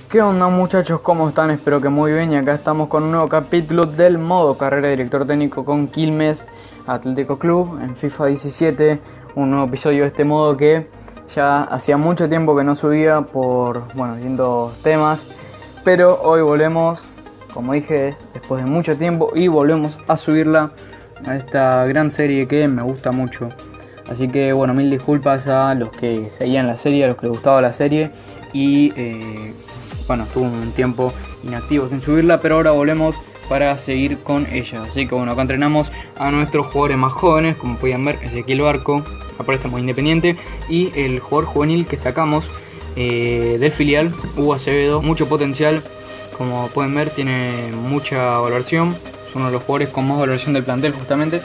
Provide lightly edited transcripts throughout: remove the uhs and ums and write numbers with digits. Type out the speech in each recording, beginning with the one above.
¿Qué onda muchachos? ¿Cómo están? Espero que muy bien, y acá estamos con un nuevo capítulo del modo carrera de director técnico con Quilmes Atlético Club en FIFA 17. Un nuevo episodio de este modo que ya hacía mucho tiempo que no subía por, distintos temas. Pero hoy volvemos, como dije, después de mucho tiempo, y volvemos a subirla a esta gran serie que me gusta mucho. Así que mil disculpas a los que seguían la serie, a los que les gustaba la serie y estuve un tiempo inactivo sin subirla, pero ahora volvemos para seguir con ella. Así que acá entrenamos a nuestros jugadores más jóvenes, como podían ver, Ezequiel Barco, a préstamo Independiente, y el jugador juvenil que sacamos del filial, Hugo Acevedo, mucho potencial, como pueden ver, tiene mucha valoración, es uno de los jugadores con más valoración del plantel justamente,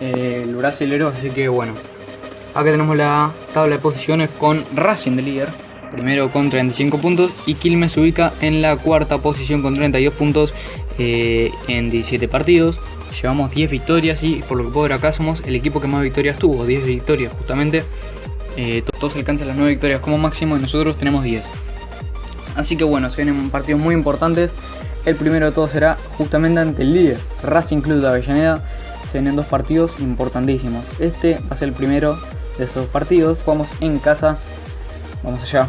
el brasilero. Así que acá tenemos la tabla de posiciones con Racing de líder, primero con 35 puntos, y Quilmes se ubica en la cuarta posición con 32 puntos en 17 partidos. Llevamos 10 victorias y por lo que puedo ver acá somos el equipo que más victorias tuvo, 10 victorias justamente. Todos alcanzan las 9 victorias como máximo y nosotros tenemos 10. Así que se vienen partidos muy importantes. El primero de todos será justamente ante el líder, Racing Club de Avellaneda. Se vienen dos partidos importantísimos. Este va a ser el primero de esos partidos. Jugamos en casa. Vamos allá.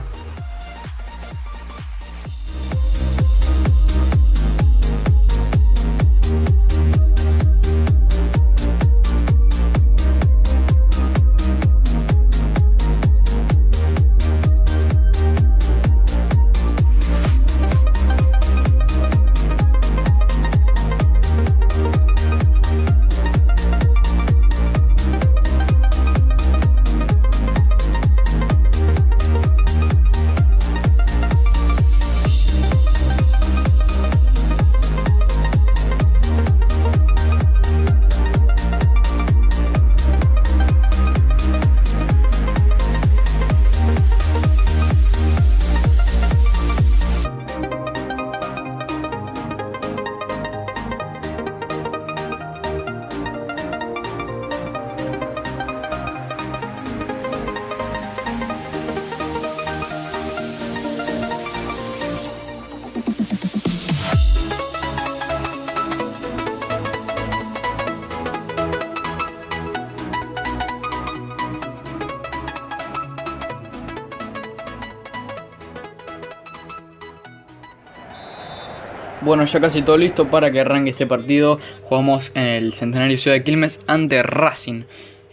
Ya casi todo listo para que arranque este partido. Jugamos en el Centenario Ciudad de Quilmes ante Racing.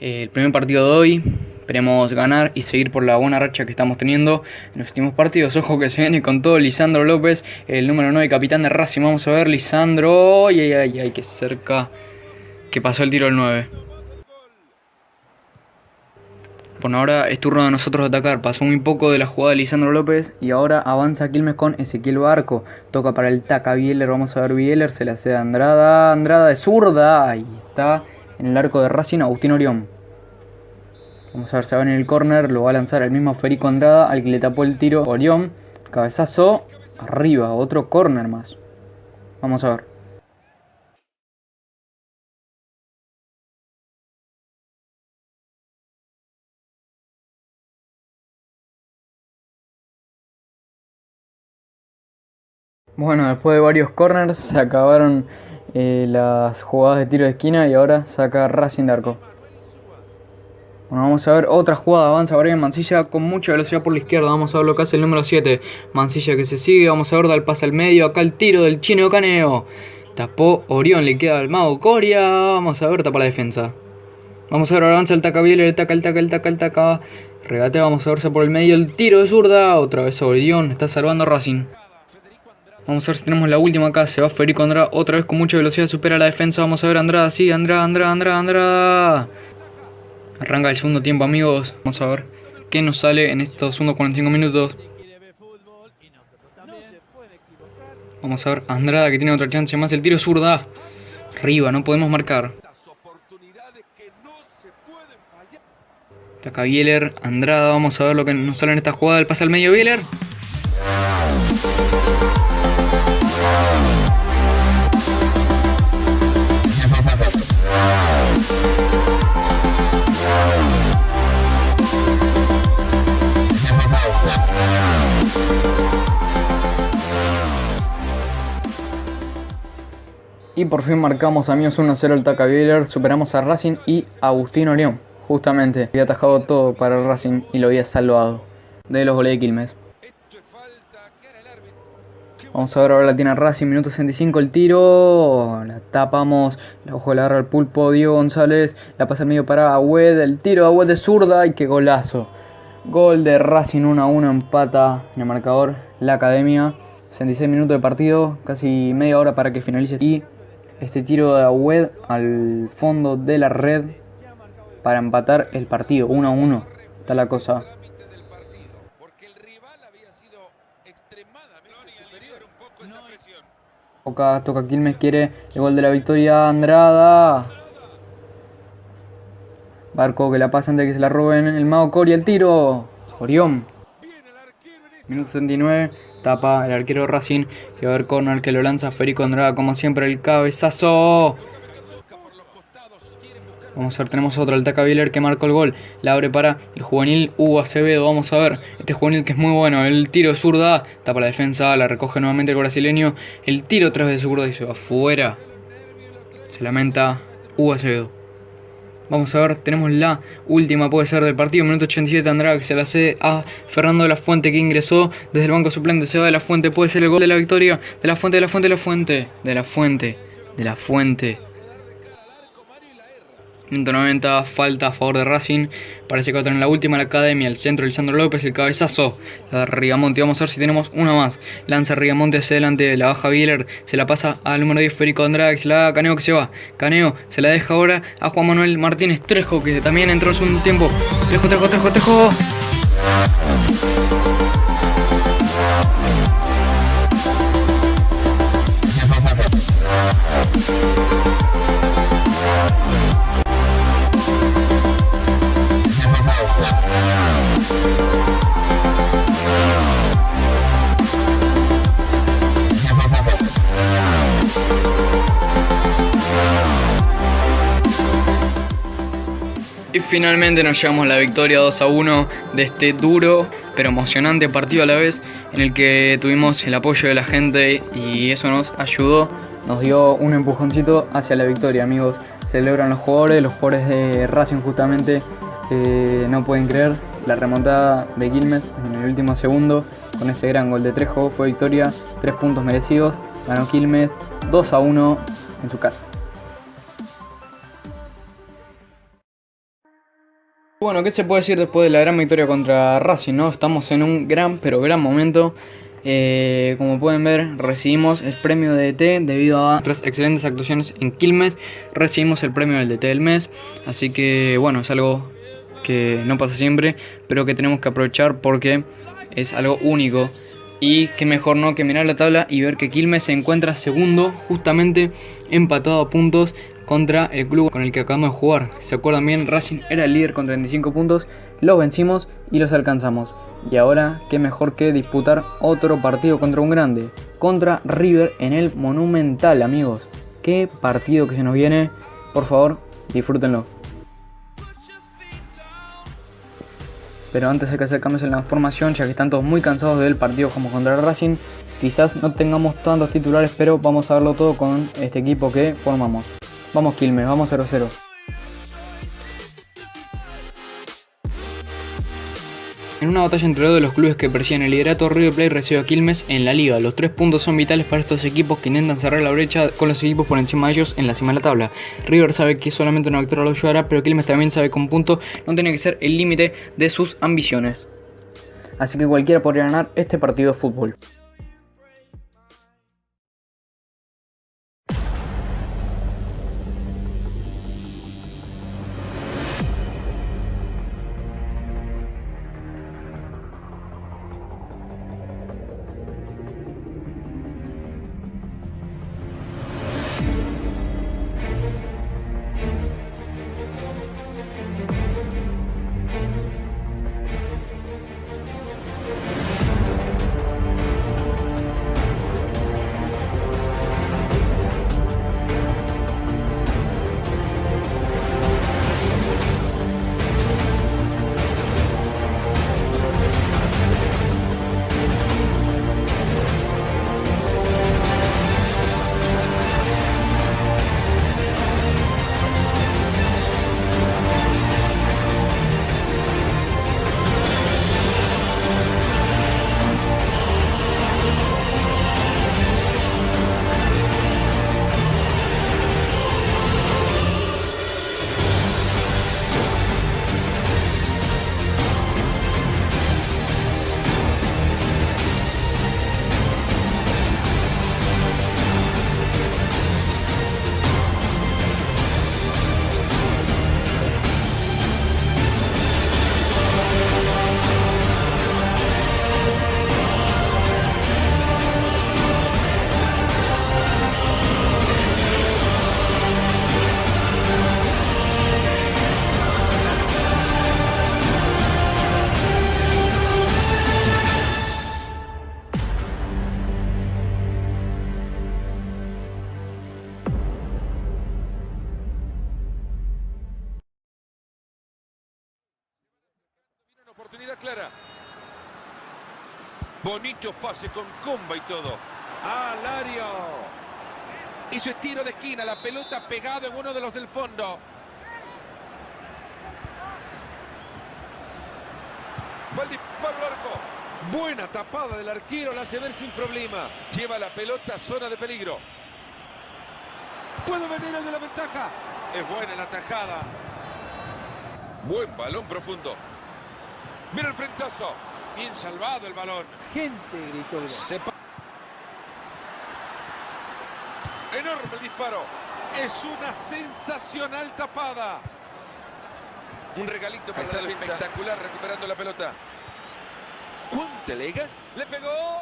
El primer partido de hoy. Esperemos ganar y seguir por la buena racha que estamos teniendo en los últimos partidos. Ojo que se viene con todo Lisandro López, el número 9, capitán de Racing. Vamos a ver, Lisandro. Ay, que cerca que pasó el tiro del 9. Ahora es turno de nosotros de atacar. Pasó muy poco de la jugada de Lisandro López y ahora avanza Quilmes con Ezequiel Barco. Toca para el Taca Bieler. Vamos a ver Bieler. Se la hace a Andrada. Andrada de zurda. Ahí está. En el arco de Racing, Agustín Orión. Vamos a ver, se va en el córner. Lo va a lanzar el mismo Federico Andrada, al que le tapó el tiro Orión. Cabezazo. Arriba. Otro córner más. Vamos a ver. Después de varios corners se acabaron las jugadas de tiro de esquina y ahora saca Racing de arco. Vamos a ver otra jugada. Avanza Brian Mancilla con mucha velocidad por la izquierda. Vamos a ver lo que hace el número 7. Mancilla que se sigue. Vamos a ver, da el pase al medio. Acá el tiro del chino Caneo. Tapó Orión, le queda al mago Coria. Vamos a ver, tapa la defensa. Vamos a ver, avanza el Taca Bieler, el taca. Regatea, vamos a verse por el medio. El tiro de zurda. Otra vez Orión, está salvando a Racing. Vamos a ver si tenemos la última acá. Se va Federico Andrada. Otra vez con mucha velocidad. Supera la defensa. Vamos a ver Andrada. Sí, Andrada. Arranca el segundo tiempo, amigos. Vamos a ver qué nos sale en estos segundos 45 minutos. Vamos a ver Andrada, que tiene otra chance más. El tiro es zurda. Arriba, no podemos marcar. Taca Bieler, Andrada. Vamos a ver lo que nos sale en esta jugada. El pase al medio, Bieler. Y por fin marcamos, amigos, 1-0 el Taca Bieler. Superamos a Racing y Agustín Orión. Justamente, había atajado todo para el Racing y lo había salvado de los goles de Quilmes. Vamos a ver, ahora la tiene Racing, minuto 65, el tiro. La tapamos, la ojo la agarra el pulpo Diego González. La pasa al medio para Agüed, el tiro de Agüed de zurda. Y qué golazo. Gol de Racing 1-1, empata en el marcador la Academia. 66 minutos de partido, casi media hora para que finalice. Y este tiro de Agüed al fondo de la red para empatar el partido, 1-1. Está la cosa. Toca Quilmes, quiere el gol de la victoria. Andrada. Barco que la pasa antes de que se la roben. El mago Coria, el tiro. Orión. Minuto 69. Tapa el arquero Racing. Y va a ver corner que lo lanza Federico Andrada. Como siempre, el cabezazo. Vamos a ver, tenemos otro, el Taca Bieler que marcó el gol. La abre para el juvenil Hugo Acevedo. Vamos a ver, este juvenil que es muy bueno. El tiro de zurda, tapa la defensa, la recoge nuevamente el brasileño. El tiro otra vez de zurda y se va afuera. Se lamenta Hugo Acevedo. Vamos a ver, tenemos la última, puede ser del partido. Minuto 87, Andrada que se la hace a Fernando de la Fuente, que ingresó desde el banco suplente. Se va de la Fuente, puede ser el gol de la victoria. De la Fuente, de la Fuente, de la Fuente. De la Fuente, de la Fuente. Minuto 90, falta a favor de Racing. Parece que va a tener la última la Academia. El centro, Lisandro López, el cabezazo. La de Rigamonte. Vamos a ver si tenemos una más. Lanza Rigamonte hacia adelante. La baja Bieler. Se la pasa al número 10, Federico Andrade. Que se la da a Caneo, que se va. Caneo se la deja ahora a Juan Manuel Martínez Trejo, que también entró en el segundo tiempo. Trejo. Y finalmente nos llevamos la victoria 2-1 de este duro pero emocionante partido a la vez, en el que tuvimos el apoyo de la gente y eso nos ayudó, nos dio un empujoncito hacia la victoria, amigos. Celebran los jugadores de Racing justamente, no pueden creer la remontada de Quilmes en el último segundo con ese gran gol de Trejo. Fue victoria, 3 puntos merecidos, ganó Quilmes 2-1 en su casa. Bueno, ¿qué se puede decir después de la gran victoria contra Racing, no? Estamos en un gran momento. Como pueden ver, recibimos el premio de DT debido a nuestras excelentes actuaciones en Quilmes. Recibimos el premio del DT del mes. Así que bueno, es algo que no pasa siempre, pero que tenemos que aprovechar porque es algo único. Y que mejor no que mirar la tabla y ver que Quilmes se encuentra segundo, justamente empatado a puntos contra el club con el que acabamos de jugar. ¿Se acuerdan bien? Racing era el líder con 35 puntos, los vencimos y los alcanzamos. Y ahora, qué mejor que disputar otro partido contra un grande, contra River en el Monumental, amigos. Qué partido que se nos viene, por favor, disfrútenlo. Pero antes hay que hacer cambios en la formación, ya que están todos muy cansados del partido como contra el Racing. Quizás no tengamos tantos titulares, pero vamos a verlo todo con este equipo que formamos. Vamos Quilmes, vamos 0-0. En una batalla entre dos de los clubes que persiguen el liderato, River Plate recibe a Quilmes en la liga. Los 3 puntos son vitales para estos equipos que intentan cerrar la brecha con los equipos por encima de ellos en la cima de la tabla. River sabe que solamente una victoria lo ayudará, pero Quilmes también sabe que un punto no tiene que ser el límite de sus ambiciones. Así que cualquiera podría ganar este partido de fútbol. oportunidad clara. Bonitos pases con comba y todo. Alario. Hizo tiro de esquina, la pelota pegada en uno de los del fondo. Va el disparo al arco. Buena tapada del arquero, la hace ver sin problema. Lleva la pelota a zona de peligro. Puede venir el de la ventaja. Es buena la tajada. Buen balón profundo. Mira el frentazo. Bien salvado el balón. Gente gritó. Enorme el disparo. Es una sensacional tapada. Un regalito para la defensa. Espectacular recuperando la pelota. ¿Cuánta elegante? Le pegó.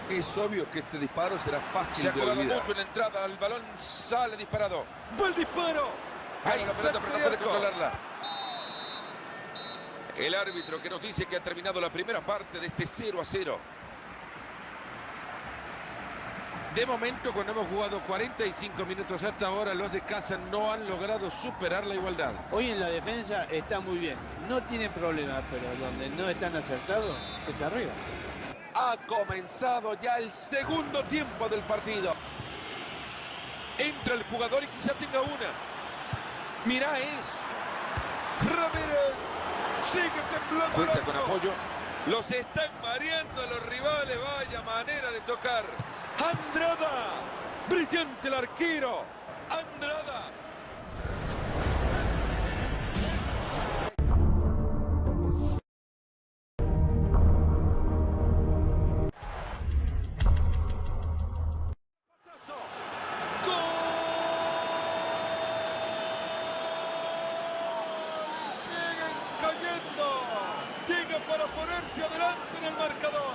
Es obvio que este disparo será fácil de olvidar. Se ha jugado mucho en la entrada. El balón sale disparado. ¡Buen disparo! Ahí la pelota, pero no puede controlarla. El árbitro que nos dice que ha terminado la primera parte de este 0-0. De momento, cuando hemos jugado 45 minutos hasta ahora, los de casa no han logrado superar la igualdad. Hoy en la defensa está muy bien. No tiene problema, pero donde no están acertados es arriba. Ha comenzado ya el segundo tiempo del partido. Entra el jugador y quizá tenga una. Mirá eso. Ramírez. Sigue temblando. Cuenta con apoyo. Los están mareando a los rivales. Vaya manera de tocar. Andrada. Brillante el arquero. Andrada. Para ponerse adelante en el marcador.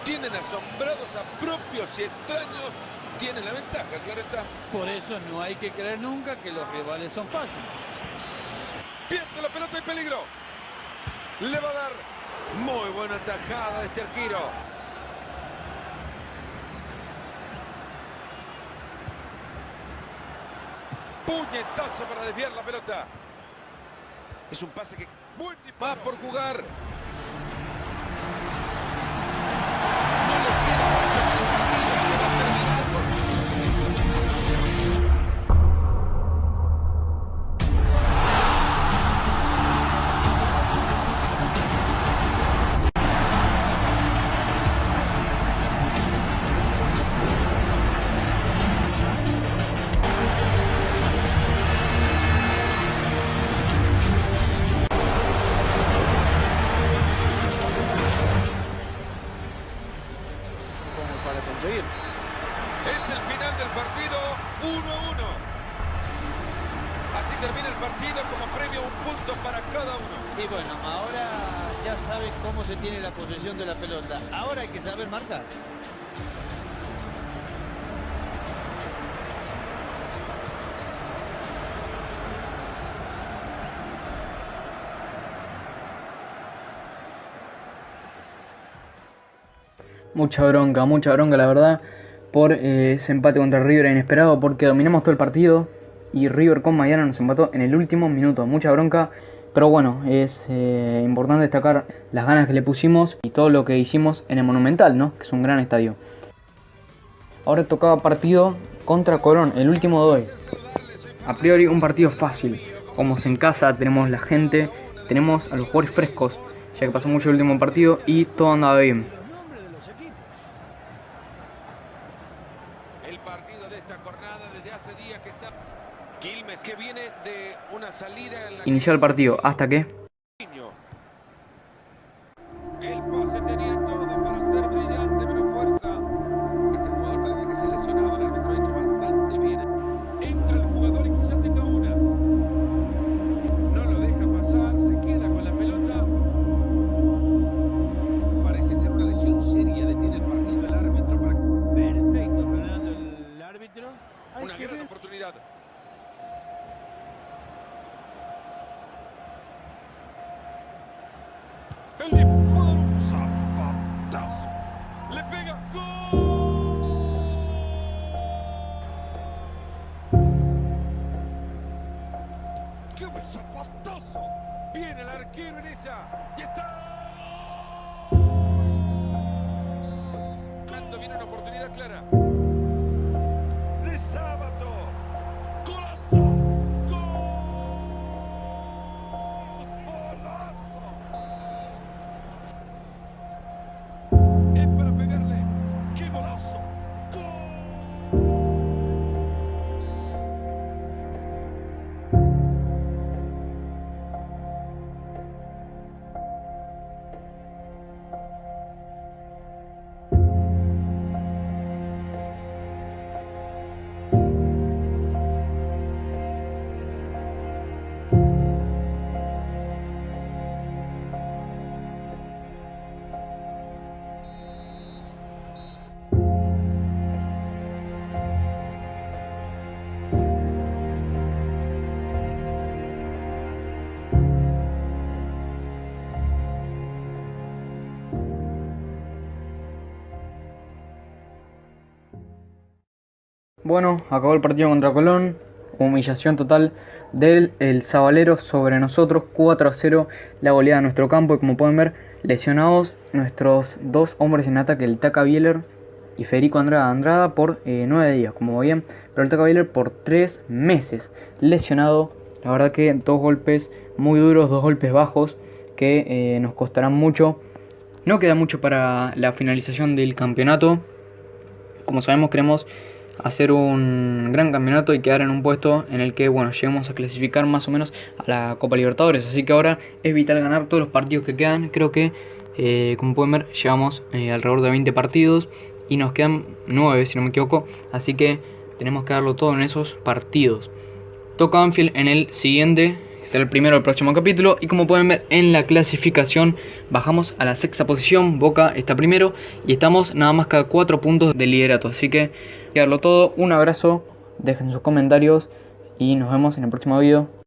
Tienen asombrados a propios y extraños. Tienen la ventaja, claro está. Por eso no hay que creer nunca que los rivales son fáciles. Pierde la pelota y peligro. Le va a dar. Muy buena tajada de este arquero. Puñetazo para desviar la pelota. Es un pase que... Buen disparo. Va por jugar. No le queda mucho tiempo. Se va a terminar. Es el final del partido, 1-1. Así termina el partido como premio, un punto para cada uno. Y bueno, ahora ya saben cómo se tiene la posesión de la pelota. Ahora hay que saber marcar. Mucha bronca la verdad, por ese empate contra River inesperado, porque dominamos todo el partido y River con Maidana nos empató en el último minuto. Mucha bronca, pero bueno, es importante destacar las ganas que le pusimos y todo lo que hicimos en el Monumental, ¿no? Que es un gran estadio. Ahora tocaba partido contra Colón, el último de hoy. A priori un partido fácil, jugamos en casa, tenemos la gente, tenemos a los jugadores frescos, ya que pasó mucho el último partido y todo andaba bien. El partido de esta jornada desde hace días que está... Quilmes que viene de una salida en la... Inició el partido, hasta que... El pase tenía todo para ser brillante, pero fuerza. Este jugador parece que se lesionado, el árbitro ha hecho bastante bien. Entra el jugador y quizás tenga una. No lo deja pasar, se queda con la pelota. Parece ser una lesión seria, detiene el partido el árbitro para... Perfecto, Fernando, el árbitro. Una gran oportunidad. arquero en esa. Y está. Cuando viene una oportunidad clara. De Sábato. Golazo. Golazo. Es para pegarle. ¡Qué golazo! Bueno, acabó el partido contra Colón. Humillación total del El Sabalero sobre nosotros. 4-0 la goleada de nuestro campo. Y como pueden ver, lesionados nuestros dos hombres en ataque, el Taca Bieler y Federico Andrada por 9 días, como veían. Pero el Taca Bieler por 3 meses lesionado. La verdad que 2 golpes muy duros, 2 golpes bajos que nos costarán mucho. No queda mucho para la finalización del campeonato. Como sabemos, queremos hacer un gran campeonato y quedar en un puesto en el que, bueno, lleguemos a clasificar más o menos a la Copa Libertadores. Así que ahora es vital ganar todos los partidos que quedan. Creo que, como pueden ver, llevamos alrededor de 20 partidos y nos quedan 9, si no me equivoco. Así que tenemos que darlo todo en esos partidos. Toca Banfield en el siguiente, que será el primero del próximo capítulo. Y como pueden ver en la clasificación, bajamos a la 6ª posición. Boca está primero y estamos nada más que a 4 puntos del liderato. Así que darlo todo. Un abrazo, dejen sus comentarios y nos vemos en el próximo video.